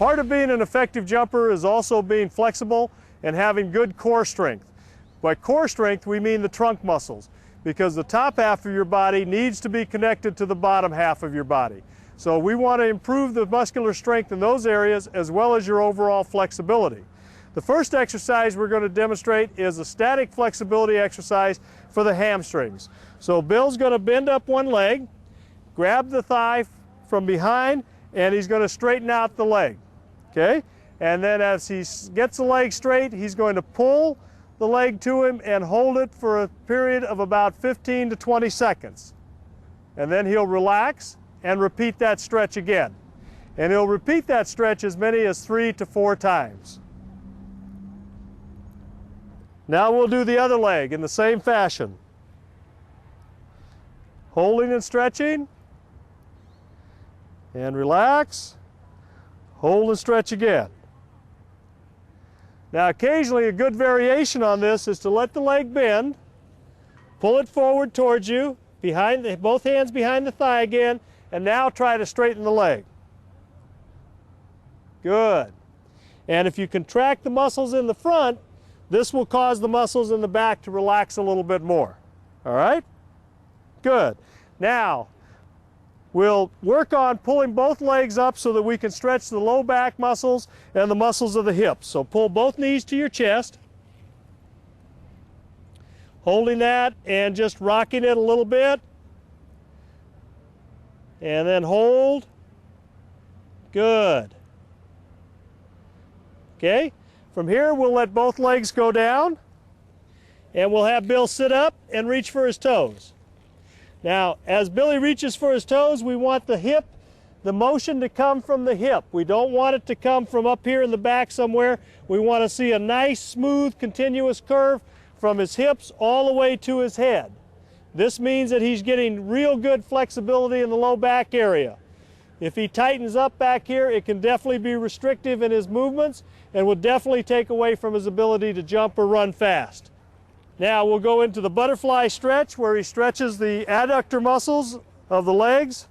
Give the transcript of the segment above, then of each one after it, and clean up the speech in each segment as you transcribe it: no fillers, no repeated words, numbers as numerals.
Part of being an effective jumper is also being flexible and having good core strength. By core strength, we mean the trunk muscles, because the top half of your body needs to be connected to the bottom half of your body. So we want to improve the muscular strength in those areas as well as your overall flexibility. The first exercise we're going to demonstrate is a static flexibility exercise for the hamstrings. So Bill's going to bend up one leg, grab the thigh from behind, and he's going to straighten out the leg. Okay? And then as he gets the leg straight, he's going to pull the leg to him and hold it for a period of about 15 to 20 seconds. And then he'll relax and repeat that stretch again. And he'll repeat that stretch as many as 3 to 4 times. Now we'll do the other leg in the same fashion. Holding and stretching. And relax. Hold and stretch again. Now occasionally a good variation on this is to let the leg bend, pull it forward towards you, both hands behind the thigh again, and now try to straighten the leg. Good. And if you contract the muscles in the front, this will cause the muscles in the back to relax a little bit more. All right? Good. Now, we'll work on pulling both legs up so that we can stretch the low back muscles and the muscles of the hips. So pull both knees to your chest, holding that and just rocking it a little bit. And then hold. Good. Okay? From here, we'll let both legs go down, and we'll have Bill sit up and reach for his toes. Now, as Billy reaches for his toes, we want the motion to come from the hip. We don't want it to come from up here in the back somewhere. We want to see a nice, smooth, continuous curve from his hips all the way to his head. This means that he's getting real good flexibility in the low back area. If he tightens up back here, it can definitely be restrictive in his movements and will definitely take away from his ability to jump or run fast. Now we'll go into the butterfly stretch where he stretches the adductor muscles of the legs.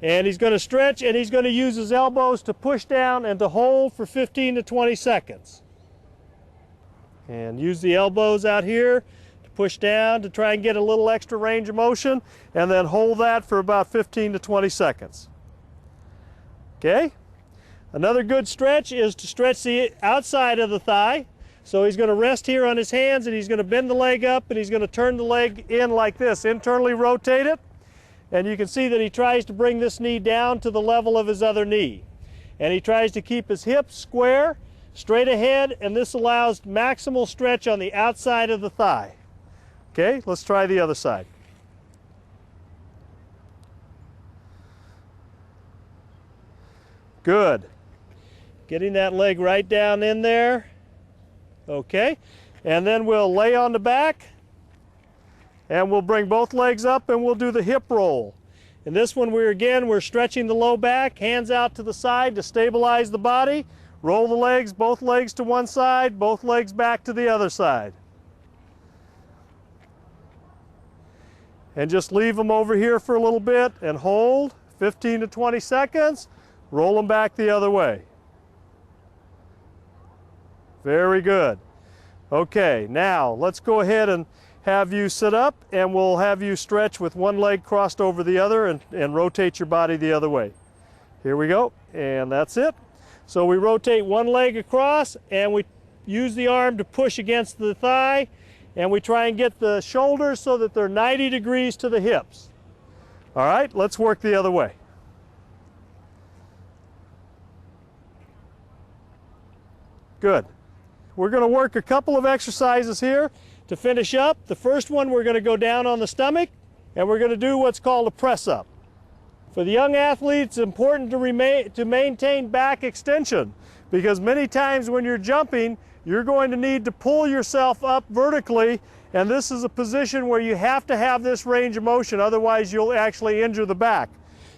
And he's going to stretch and he's going to use his elbows to push down and to hold for 15 to 20 seconds. And use the elbows out here to push down to try and get a little extra range of motion, and then hold that for about 15 to 20 seconds. Okay? Another good stretch is to stretch the outside of the thigh. So he's going to rest here on his hands and he's going to bend the leg up and he's going to turn the leg in like this, internally rotate it. And you can see that he tries to bring this knee down to the level of his other knee. And he tries to keep his hips square, straight ahead, and this allows maximal stretch on the outside of the thigh. Okay, let's try the other side. Good. Getting that leg right down in there. Okay, and then we'll lay on the back and we'll bring both legs up and we'll do the hip roll. In this one, we're stretching the low back, hands out to the side to stabilize the body. Roll the legs, both legs to one side, both legs back to the other side. And just leave them over here for a little bit and hold 15 to 20 seconds. Roll them back the other way. Very good. Okay, now let's go ahead and have you sit up and we'll have you stretch with one leg crossed over the other and rotate your body the other way. Here we go, and that's it. So we rotate one leg across and we use the arm to push against the thigh, and we try and get the shoulders so that they're 90 degrees to the hips. All right, let's work the other way. Good. We're going to work a couple of exercises here to finish up. The first one, we're going to go down on the stomach and we're going to do what's called a press up. For the young athletes, it's important to maintain back extension, because many times when you're jumping, you're going to need to pull yourself up vertically, and this is a position where you have to have this range of motion, otherwise you'll actually injure the back.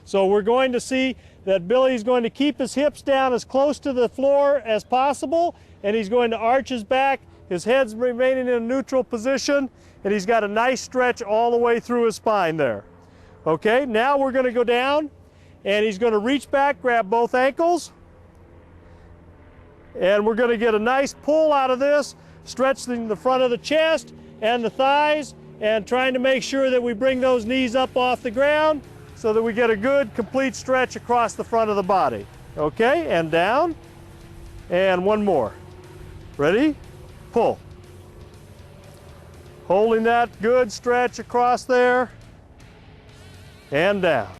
So we're going to see that Billy's going to keep his hips down as close to the floor as possible, and he's going to arch his back, his head's remaining in a neutral position, and he's got a nice stretch all the way through his spine there. Okay, now we're going to go down, and he's going to reach back, grab both ankles, And we're going to get a nice pull out of this, stretching the front of the chest and the thighs, and trying to make sure that we bring those knees up off the ground so that we get a good complete stretch across the front of the body. Okay, and down, and one more. Ready? Pull. Holding that good stretch across there, and down.